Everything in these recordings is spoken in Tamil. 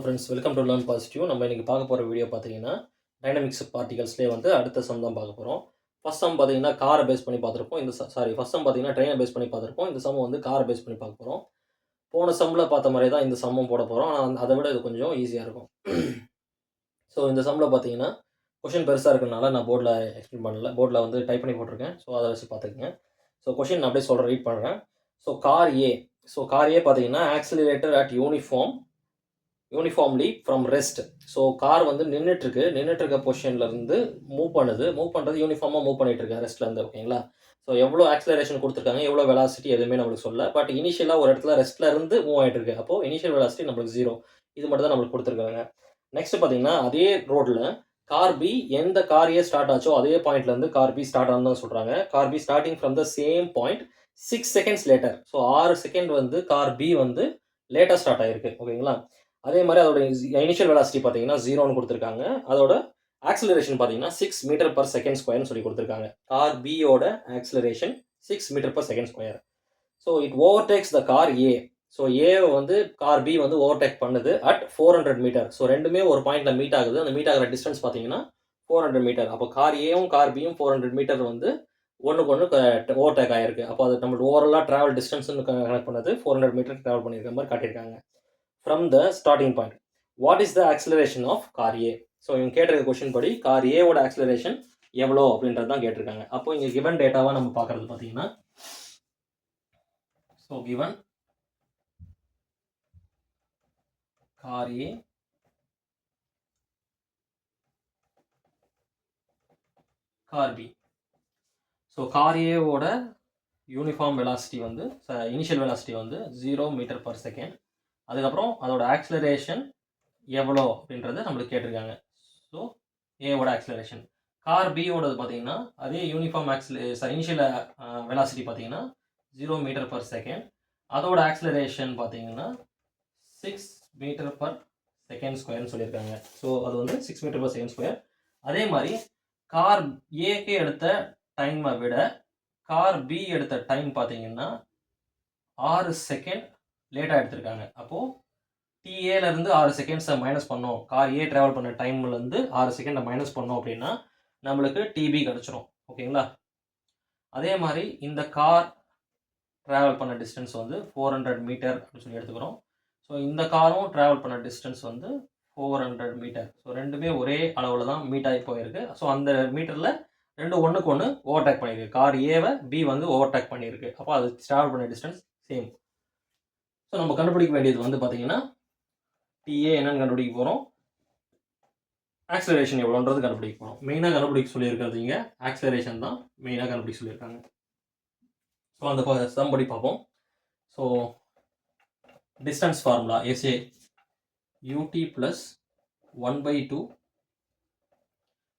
Friends, welcome to learn positive. நம்ம இன்றைக்கி பார்க்க போகிற வீடியோ பார்த்தீங்கன்னா டைனமிக்ஸ் பார்ட்டிகல்ஸ்லேயே வந்து அடுத்த சம் தான் பார்க்க போகிறோம். ஃபர்ஸ்ட் சம் பார்த்தீங்கன்னா காரை பேஸ் பண்ணி பார்த்துருப்போம். ஃபர்ஸ்ட் சம் பார்த்தீங்கன்னா ட்ரெயினை பேஸ் பண்ணி பார்த்துருப்போம். இந்த சம் வந்து காரை பேஸ் பண்ணி பார்க்க போகிறோம். போன சம்மில் பார்த்த மாதிரி தான் இந்த சம்மும் போட போகிறோம். ஆனால் அதை விட இது கொஞ்சம் ஈஸியாக இருக்கும். ஸோ இந்த சம்மில் பார்த்தீங்கன்னா கொஷின் பெருசாக இருக்கிறதுனால நான் போர்டில் எக்ஸ்பிளைன் பண்ணல. போர்டில் வந்து டைப் பண்ணி போட்டிருக்கேன். ஸோ அதை வச்சு பார்த்துக்கங்க. ஸோ கொஷின் நான் அப்படியே சொல்கிறேன், ரீட் பண்ணுறேன். கார் ஏ பார்த்தீங்கன்னா accelerator at uniformly from rest. So car வந்து நின்றுட்டுருக்க பொசிஷன்லேருந்து மூவ் பண்ணுறது யூனிஃபார்மாக மூவ் பண்ணிட்டு இருக்கேன் ரெஸ்ட்லேருந்து. ஓகேங்களா? ஸோ எவ்வளோ ஆக்சிலரேஷன் கொடுத்துருக்காங்க, எவ்வளோ வெலாசிட்டி எதுவுமே நம்மளுக்கு சொல்ல. பட் இனிஷியலாக ஒரு இடத்துல ரெஸ்ட்லேருந்து மூவ் ஆகிட்டு இருக்கு. அப்போது இனிஷியல் வெலாசிட்டி நம்மளுக்கு 0. இது மட்டும் தான் நம்மளுக்கு கொடுத்துருக்காங்க. நெக்ஸ்ட் பார்த்தீங்கன்னா அதே ரோட்டில் கார் பி எந்த கார் ஏ ஸ்டார்ட் ஆச்சோ அதே பாயிண்ட்லேருந்து கார் பி ஸ்டார்ட் ஆனு தான் சொல்கிறாங்க. Car be starting from the same point 6 seconds later. So 6 second வந்து கார் பி வந்து லேட்டாக ஸ்டார்ட் ஆகிருக்கு. ஓகேங்களா? அதே மாதிரி அதோட இனிஷியல் வெலாசிட்டி பார்த்தீங்கன்னா 0ன்னு கொடுத்துருக்காங்க. அதோட ஆக்சிலரேஷன் பார்த்தீங்கன்னா 6 மீட்டர் பர் செகண்ட் ஸ்கொயர்னு சொல்லி கொடுத்துருக்காங்க. கார் பியோட acceleration 6 metre per second square. So it overtakes the car A. So A வந்து கார் பி வந்து ஓவர்டேக் பண்ணுது அட் 400 மீட்டர். ஸோ ரெண்டுமே ஒரு பாயிண்ட்ல மீட் ஆகுது. அந்த மீட் ஆகிற டிஸ்டன்ஸ் பார்த்தீங்கன்னா 400 மீட்டர். அப்போ கார் ஏவும் கார் பியும் 400 மீட்டர் வந்து ஒன்றுக்கு ஒன்று ஓவர்டேக் ஆகிருக்கு. அப்போ அது நம்மளுக்கு ஓவராலாக ட்ராவல் டிஸ்டன்ஸ்னு கனெக்ட் பண்ணது 400 மீட்டர் ட்ராவல் பண்ணியிருக்க மாதிரி காட்டியிருக்காங்க. From the starting point what is the acceleration of car A? So இவங்க கேட்டிருக்க கொஸ்டின் படி கார் ஏவோட ஆக்சிலரேஷன் எவ்வளோ அப்படின்றது தான் கேட்டிருக்காங்க. அப்போ இங்கே கிவன் டேட்டாவாக நம்ம பார்க்குறது பார்த்தீங்கன்னா, so given car A, car B. So car ஏவோட யூனிஃபார்ம் வெலாசிட்டி வந்து இனிஷியல் வெலாசிட்டி வந்து 0 மீட்டர் பர் செகண்ட். அதுக்கப்புறம் அதோட ஆக்சிலரேஷன் எவ்வளோ அப்படின்றத நம்மளுக்கு கேட்டிருக்காங்க. ஸோ ஏவோட ஆக்சிலரேஷன். கார் பியோடது பார்த்தீங்கன்னா அதே யூனிஃபார்ம் இனிஷியல் வெலாசிட்டி பார்த்தீங்கன்னா 0 மீட்டர் பர் செகண்ட். அதோட ஆக்சிலரேஷன் பார்த்தீங்கன்னா 6 மீட்டர் பர் செகண்ட் ஸ்கொயர்னு சொல்லியிருக்காங்க. ஸோ அது வந்து 6 மீட்டர் பர் செகண்ட் ஸ்கொயர். அதே மாதிரி கார் ஏக்கு எடுத்த டைமை விட கார் பி எடுத்த டைம் பார்த்தீங்கன்னா 6 செகண்ட் லேட்டாக எடுத்திருக்காங்க. அப்போது டிஏலேருந்து 6 செகண்ட்ஸை மைனஸ் பண்ணோம். கார் ஏ ட்ராவல் பண்ண டைம்லேருந்து 6 செகண்டை மைனஸ் பண்ணோம் அப்படின்னா நம்மளுக்கு டிபி கிடச்சிரும். ஓகேங்களா? அதே மாதிரி இந்த கார் ட்ராவல் பண்ண டிஸ்டன்ஸ் வந்து 400 மீட்டர் அப்படின்னு சொல்லி எடுத்துக்கிறோம். ஸோ இந்த காரும் ட்ராவல் பண்ண டிஸ்டன்ஸ் வந்து 400 மீட்டர். ஸோ ரெண்டுமே ஒரே அளவில் தான் மீட் ஆகி போயிருக்கு. ஸோ அந்த மீட்டரில் ரெண்டு ஒன்றுக்கு ஒன்று ஓவர்டேக் பண்ணியிருக்கு. கார் ஏவை பி வந்து ஓவர்டேக் பண்ணியிருக்கு. அப்போ அது ட்ராவல் பண்ண டிஸ்டன்ஸ் சேம். ஸோ நம்ம கண்டுபிடிக்க வேண்டியது வந்து பார்த்தீங்கன்னா டிஏ என்னன்னு கண்டுபிடிக்க போகிறோம், ஆக்சிலரேஷன் எவ்வளோன்றது கண்டுபிடிக்க போகிறோம். மெயினாக கண்டுபிடிக்க சொல்லியிருக்கிறது இங்கே ஆக்சிலரேஷன் தான் மெயினாக கண்டுபிடிக்க சொல்லியிருக்காங்க. ஸோ அந்த சம் படி பார்ப்போம். So distance formula S A U T plus 1/2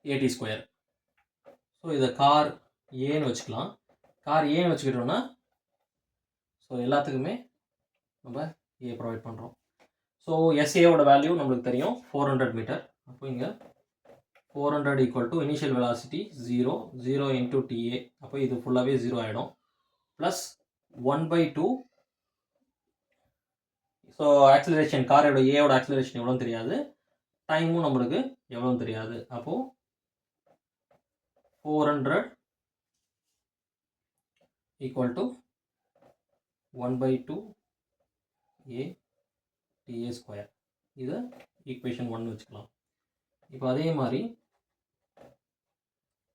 A T square. So இதை கார் ஏன்னு வச்சுக்கலாம். கார் ஏன்னு வச்சுக்கிட்டோம்னா ஸோ எல்லாத்துக்குமே நம்ம ஏ ப்ரொவைட் பண்ணுறோம். ஸோ எஸ்ஏவோட வேல்யூ நம்மளுக்கு தெரியும் 400 மீட்டர். அப்போ இங்கே 400 equal to initial velocity 0 into T A. அப்போ இது ஃபுல்லாகவே 0 ஆகிடும். ப்ளஸ் 1/2. ஸோ ஆக்சிலரேஷன் காரோட ஏவோட ஆக்சிலரேஷன் எவ்வளோன்னு தெரியாது, டைமும் நம்மளுக்கு எவ்வளோன்னு தெரியாது. அப்போது 400 equal to 1/2 A TA square. இதை ஈக்குவேஷன் 1 வச்சுக்கலாம். இப்போ அதே மாதிரி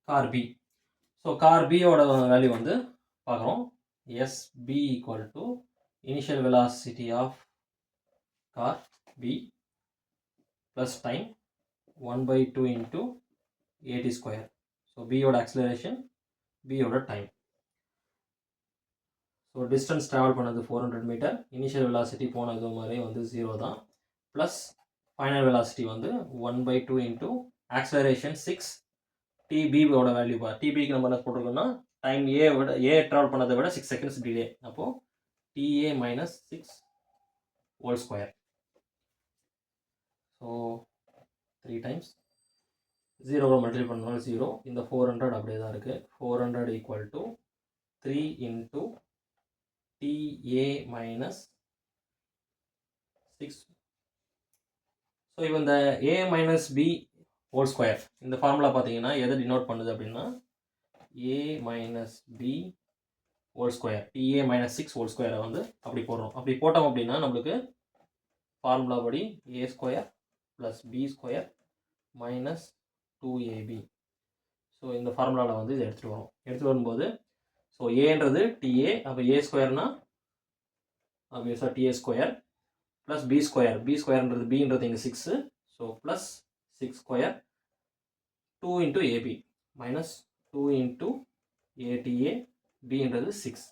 கார் பி. ஸோ கார் பியோட வேல்யூ வந்து பார்க்குறோம். SB equal to initial velocity of car B plus time 1/2 into AT square. So பியோட ஆக்சிலரேஷன், பியோட டைம். ஸோ டிஸ்டன்ஸ் ட்ராவல் பண்ணது 400 மீட்டர். இனிஷியல் வெலாசிட்டி போனது மாதிரி வந்து 0 தான். ப்ளஸ் ஃபைனல் வெலாசிட்டி வந்து 1/2 இன்டூ ஆக்சிலரேஷன் 6. டிபியோட வேல்யூ டிபிக்கு நம்ம என்ன போட்டிருக்கோம்னா டைம் ஏ ட்ராவல் பண்ணதை விட 6 செகண்ட்ஸ் டிலே. அப்போது TA minus 6 whole square. So 3 times 0 multiply பண்ணாலும் 0. இந்த 400 அப்படியே தான் இருக்குது. 400 equal to 3 into TA minus 6 so இப்போ இந்த a minus B whole square இந்த ஃபார்முலா பார்த்தீங்கன்னா எதை டினோட் பண்ணுது அப்படின்னா a minus B whole square TA minus 6 whole ஸ்கொயரை வந்து அப்படி போடுறோம். அப்படி போட்டோம் அப்படின்னா நம்மளுக்கு ஃபார்முலா படி a square plus B square minus 2ab. So இந்த ஃபார்முலாவில் வந்து இதை எடுத்துகிட்டு வரோம். எடுத்துகிட்டு வரும்போது ஸோ ஏன்றது TA, அப்போ ஏ ஸ்கொயர்னா ஆப்வியஸாக TA square plus B square, B ஸ்கொயர்ன்றது பின்றது இங்கே 6, so plus 6 square 2 into A B minus 2 into ATA, பின்றது 6.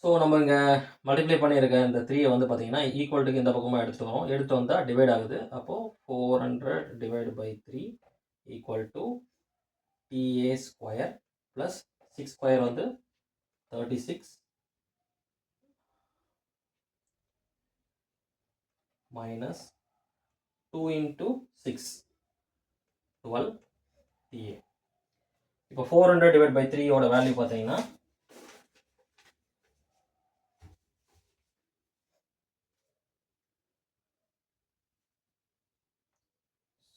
ஸோ நம்ம இங்கே மல்டிப்ளை பண்ணியிருக்க இந்த 3 வந்து பார்த்தீங்கன்னா ஈக்குவல்ட்டுக்கு இந்த பக்கமாக எடுத்துகிட்டு வரோம். எடுத்து வந்தால் டிவைட் ஆகுது. அப்போது 400 divide by 3 equal to TA square plus 6 square வந்து 36 மைனஸ் 2 இன்ட்டு 6 12 TA. இப்போ 400 டிவைட் பை 3 ஓட வேல்யூ பார்த்தீங்கன்னா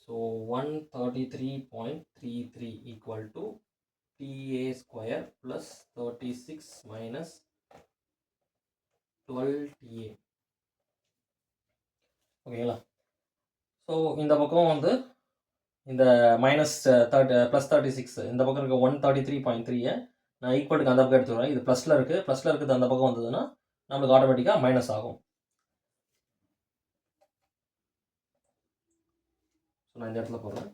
so 133.33 equal to TA square plus 36 minus 12 TA. ஓகேங்களா? ஸோ இந்த பக்கம் வந்து இந்த மைனஸ் ப்ளஸ் 36 இந்த பக்கம் இருக்க 133.3 நான் ஈக்குவலுக்கு அந்த பக்கம் எடுத்து வரேன். இது ப்ளஸில் இருக்குது, ப்ளஸில் இருக்குது அந்த பக்கம் வந்ததுன்னா நம்மளுக்கு ஆட்டோமேட்டிக்காக மைனஸ் ஆகும். ஸோ நான் இந்த இடத்துல போடுறேன்.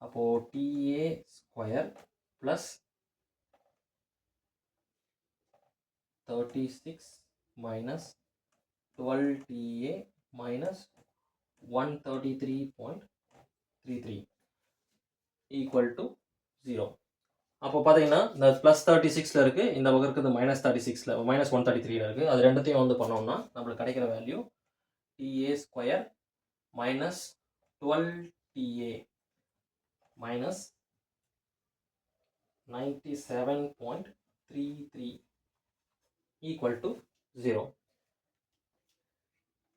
அப்போது TA square plus 36 minus 12 TA minus 133.33 equal to 0. அப்போ பார்த்தீங்கன்னா இந்த ப்ளஸ் 36ல் இருக்குது, இந்த பக்கம் இருக்குது மைனஸ் 36ல் மைனஸ் 133ல் இருக்குது. அது ரெண்டுத்தையும் வந்து பண்ணோம்னா நம்மளுக்கு கிடைக்கிற value TA square minus 12 TA minus 97.33 equal to 0.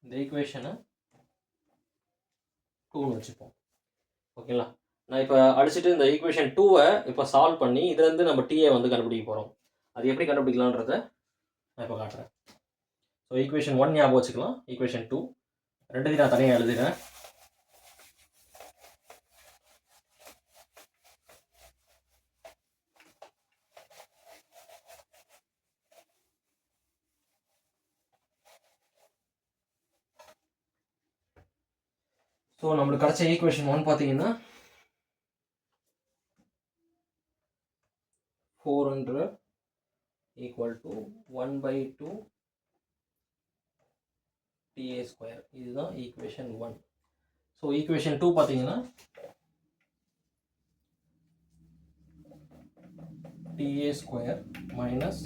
இந்த ஈக்குவேஷனை 2ன்னு வச்சுப்போம். ஓகேங்களா? நான் இப்போ அடிச்சுட்டு இந்த ஈக்குவேஷன் 2வை இப்போ சால்வ் பண்ணி இதுலேருந்து நம்ம TA வந்து கண்டுபிடிக்க போகிறோம். அது எப்படி கண்டுபிடிக்கலான்றத நான் இப்போ காட்டுறேன். ஸோ ஈக்குவேஷன் 1 ஞாபகம் வச்சுக்கலாம், ஈக்குவேஷன் 2 ரெண்டுத்தையும் நான் தனியாக எழுதுகிறேன். ஸோ நம்மளுக்கு கிடைச்ச ஈக்குவேஷன் 1 பார்த்தீங்கன்னா 400 ஈக்குவல் டு 1/2 TA ஸ்கொயர். இதுதான் ஈக்குவேஷன் 1. ஸோ ஈக்குவேஷன் 2 பார்த்தீங்கன்னா TA square minus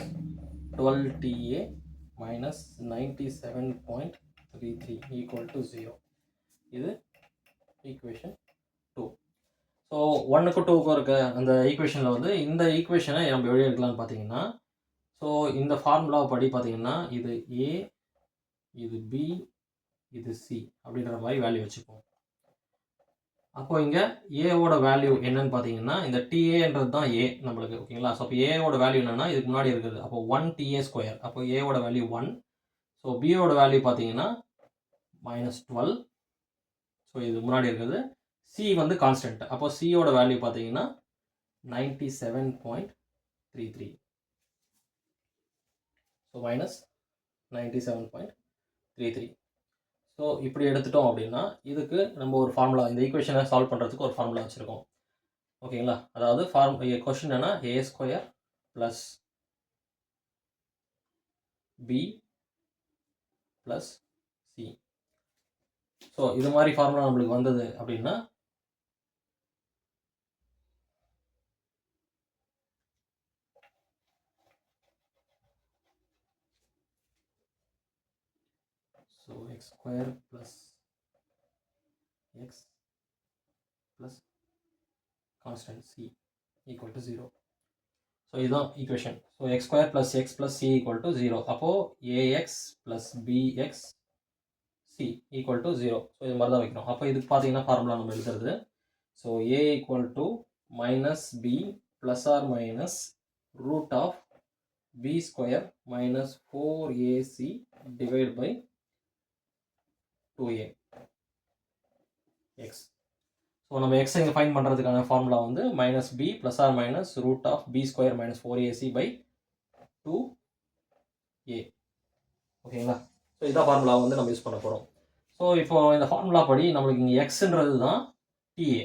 12 TA minus 97.33 equal to 0. இது ஈக்குவேஷன் 2. ஸோ 1க்கும் 2க்கும் இருக்க அந்த ஈக்குவேஷனில் வந்து இந்த ஈக்குவேஷனை நம்ம எப்படி எடுக்கலாம்னு பார்த்தீங்கன்னா, ஸோ இந்த ஃபார்முலா படி பார்த்தீங்கன்னா இது A, இது B, இது C அப்படின்ற மாதிரி வேல்யூ வச்சுப்போம். அப்போ இங்கே ஏவோட வேல்யூ என்னன்னு பார்த்தீங்கன்னா இந்த TA-ன்றது தான் A நம்மளுக்கு. ஓகேங்களா? ஸோ அப்போ ஏவோட வேல்யூ என்னென்னா இதுக்கு முன்னாடி இருக்குது. அப்போ 1 TA ஸ்கொயர். அப்போ ஏவோட வேல்யூ 1. ஸோ பியோட வேல்யூ பார்த்தீங்கன்னா -12. ஸோ இது முன்னாடி இருக்குது. C வந்து கான்ஸ்டன்ட். அப்போ சியோட வேல்யூ பார்த்தீங்கன்னா 97.33. ஸோ -97.33. ஸோ இப்படி எடுத்துட்டோம் அப்படின்னா இதுக்கு நம்ம ஒரு ஃபார்முலா, இந்த ஈக்குவேஷனை சால்வ் பண்ணுறதுக்கு ஒரு ஃபார்முலா வச்சுருக்கோம். ஓகேங்களா? அதாவது கொஸ்டின் என்னன்னா A square plus B plus C. So இது மாதிரி ஃபார்முலா நம்மளுக்கு வந்தது அப்படின்னா so x square plus x plus constant C equal to 0. So இதுதான் equation. So x square plus x plus C equal to 0. அப்போது AX plus BX C C equal to 0. So இது மாதிரி தான் வைக்கணும். அப்போ இதுக்கு பார்த்தீங்கன்னா ஃபார்முலா நம்ம எழுதுறது. So A equal to minus B plus or minus root of B square minus 4ac divide by 2a X. So நம்ம எக்ஸ் இங்கே ஃபைன் பண்ணுறதுக்கான ஃபார்முலா வந்து minus B plus or minus root of B square minus 4ac by 2a. ஓகேங்களா? ஸோ இதான் ஃபார்முலா வந்து நம்ம யூஸ் பண்ண போகிறோம். ஸோ இப்போ இந்த ஃபார்முலா படி நம்மளுக்கு இங்கே எக்ஸ்ன்றது தான் டிஏ.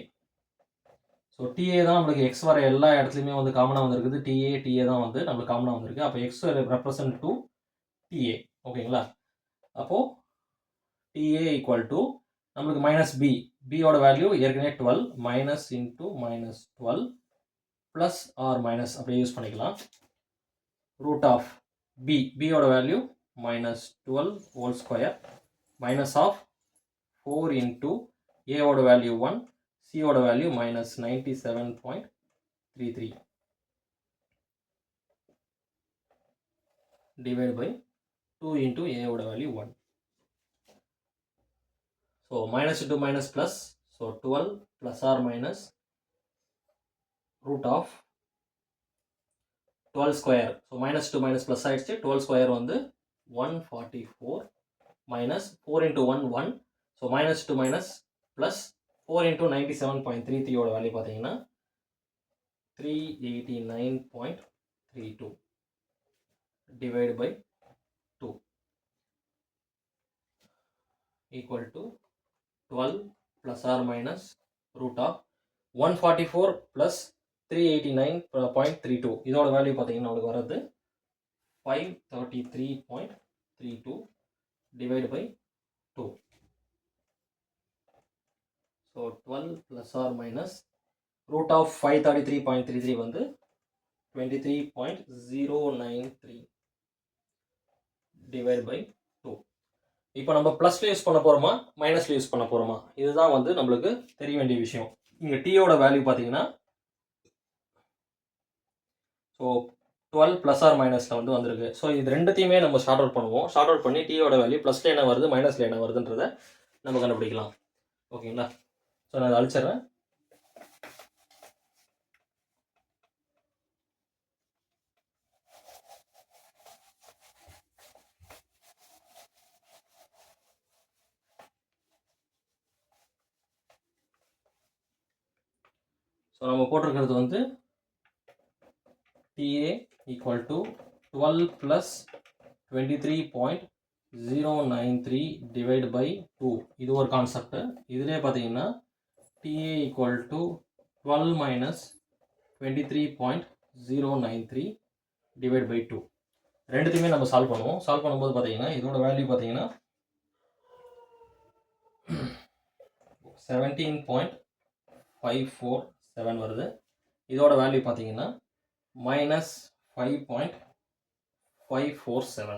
ஸோ டிஏ தான் நம்மளுக்கு எக்ஸ் வர எல்லா இடத்துலையுமே வந்து காமனாக வந்திருக்குது. டிஏ தான் வந்து நம்மளுக்கு காமனாக வந்திருக்கு. அப்போ எக்ஸ் ரெப்ரசன்ட் டு டிஏ. ஓகேங்களா? அப்போது டிஏ ஈக்குவல் டு நம்மளுக்கு மைனஸ் பி, பியோட வேல்யூ ஏற்கனவே 12 minus into minus 12 plus or minus அப்படியே யூஸ் பண்ணிக்கலாம். ரூட் ஆஃப் பி, பியோட value minus 12 whole square minus of 4 into a oda value 1, c oda value minus 97.33 divided by 2 into a oda value 1. So minus into minus plus, so 12 plus or minus root of 12 square. So minus to minus plus side 12 square on the 144 minus 4 into 1 1. So minus to minus plus 4 into 97.33 oda value pathina 389.32 divided by 2 equal to 12 plus or minus root of 144 plus 389.32 இதோட வேல்யூ பாத்தீங்கன்னா நமக்கு வரது 533.32 divided by 2. So 12 plus or minus root of 533.33 வந்து 23.093 divided by 2. இப்போ நம்ம ப்ளஸ்ல யூஸ் பண்ண போறோமா மைனஸ்ல யூஸ் பண்ண போறோமா இதுதான் வந்து நம்மளுக்கு தெரிய வேண்டிய விஷயம். இங்க t ஓட வேல்யூ பாத்தீங்கன்னா ஸோ 12 ப்ளஸ் ஆர் மைனஸில் வந்து வந்திருக்கு. ஸோ இது ரெண்டுத்தையுமே நம்ம ஷார்ட் அவுட் பண்ணுவோம். ஷார்ட் அவுட் பண்ணி டீயோட வேல்யூ ப்ளஸில் என்ன வருது மைனஸில் என்ன வருதுன்றதை நம்ம கண்டுபிடிக்கலாம். ஓகேங்களா? ஸோ நான் அதை அழிச்சிட்றேன். ஸோ நம்ம போட்டிருக்கிறது வந்து TA equal to 12 plus 23.093 divided by 2. இது ஒரு கான்செப்ட். இதிலே பார்த்தீங்கன்னா TA equal to 12 minus 23.093 divided by 2. ரெண்டுத்தையுமே நம்ம சால்வ் பண்ணுவோம். சால்வ் பண்ணும்போது பார்த்தீங்கன்னா இதோட வேல்யூ பார்த்தீங்கன்னா 17.547 வருது. இதோட வேல்யூ பார்த்தீங்கன்னா minus 5.547.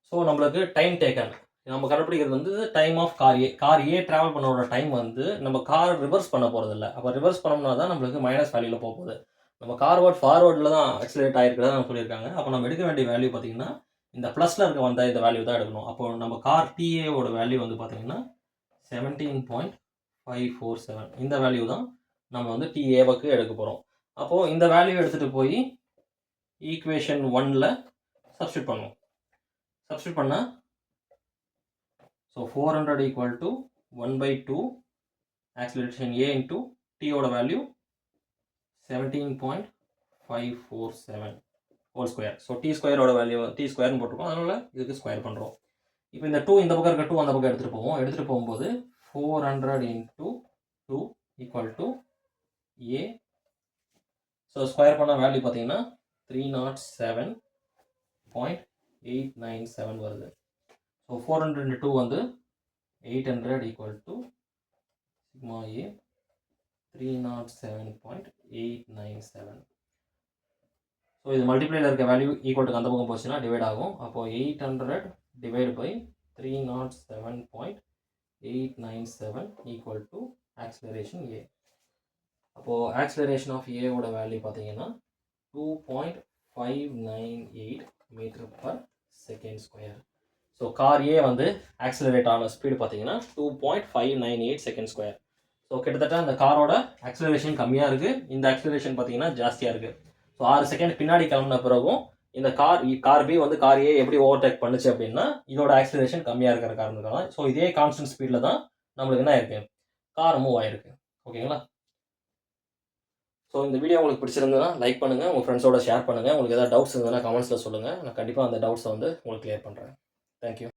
ஸோ நம்மளுக்கு டைம் டேக்கன் நம்ம கண்டுபிடிக்கிறது வந்து time of car A. Car A travel பண்ணோட டைம் வந்து நம்ம கார் ரிவர்ஸ் பண்ண போகிறது இல்லை. அப்போ ரிவர்ஸ் பண்ணோம்னா தான் நம்மளுக்கு மைனஸ் வேல்யூவில் போக போகுது. நம்ம கார்வர்ட் ஃபார்வர்டில் தான் ஆக்சிலேட் ஆகிருக்கிறதா நம்ம சொல்லியிருக்காங்க. அப்போ நம்ம எடுக்க வேண்டிய வேல்யூ பார்த்தீங்கன்னா இந்த ப்ளஸில் இருக்க வந்த இந்த வேல்யூ தான் எடுக்கணும். அப்போ நம்ம கார் டிஏவோட வேல்யூ வந்து பார்த்தீங்கன்னா 17.547. இந்த வேல்யூ தான் நம்ம வந்து டிஏவுக்கு எடுக்க போகிறோம். அப்போது இந்த வேல்யூ எடுத்துகிட்டு போய் ஈக்குவேஷன் 1ல் சப்ஸ்டியூட் பண்ணுவோம். சப்ஸ்டியூட் பண்ணால் so 400 equal to 1/2 acceleration A into டியோட value 17.547 whole square. So T ஸ்கொயரோட வேல்யூ டி ஸ்கொயர்னு போட்டிருக்கோம். அதனால் இதுக்கு ஸ்கொயர் பண்ணுறோம். இப்போ இந்த 2 இந்த பக்கம் இருக்க 2 அந்த பக்கம் எடுத்துகிட்டு போவோம். எடுத்துகிட்டு போகும்போது 400 into 2 equal to A. So square பண்ண வேல்யூ பார்த்தீங்கன்னா 307.897 வருது. ஸோ 400 into 2 வந்து 800 equal to sigma A 307.897. So இது மல்டிப்ளைல இருக்க வேல்யூ ஈக்குவல் டு அந்த பக்கம் போச்சுன்னா டிவைட் ஆகும். அப்போது 800 divide by 307.897 equal to acceleration A. அப்போது ஆக்சிலரேஷன் ஆஃப் ஏவோட வேல்யூ பார்த்தீங்கன்னா 2.598 metre per second square. So car A வந்து ஆக்சிலரேட் ஆன ஸ்பீடு பார்த்தீங்கன்னா 2.598 செகண்ட் ஸ்கொயர். ஸோ கிட்டத்தட்ட அந்த காரோட ஆக்சிலரேஷன் கம்மியாக இருக்குது, இந்த ஆக்சிலரேஷன் பார்த்தீங்கன்னா ஜாஸ்தியாக இருக்குது. ஸோ 6 செகண்ட் பின்னாடி கிளம்புன பிறகும் இந்த கார் பி வந்து கார் ஏ எப்படி ஓவர்டேக் பண்ணுச்சு அப்படின்னா இதோட ஆக்சிலரேஷன் கம்மியாக இருக்கிற காரணத்துக்காக. ஸோ இதே கான்ஸ்டன்ட் ஸ்பீடில் தான் நம்மளுக்கு என்ன ஆயிருக்கு, கார் மூவ் ஆயிருக்கு. ஓகேங்களா? ஸோ இந்த வீடியோ உங்களுக்கு பிடிச்சிருந்ததுன்னா லைக் பண்ணுங்கள், உங்கள் ஃப்ரெண்ட்ஸோட ஷேர் பண்ணுங்கள். உங்களுக்கு ஏதாவது டவுட்ஸ் இருந்ததுன்னா கமெண்ட்ஸில் சொல்லுங்கள். நான் கண்டிப்பாக அந்த டவுட்ஸை வந்து உங்களுக்கு கிளியர் பண்ணுறேன். தேங்க்யூ.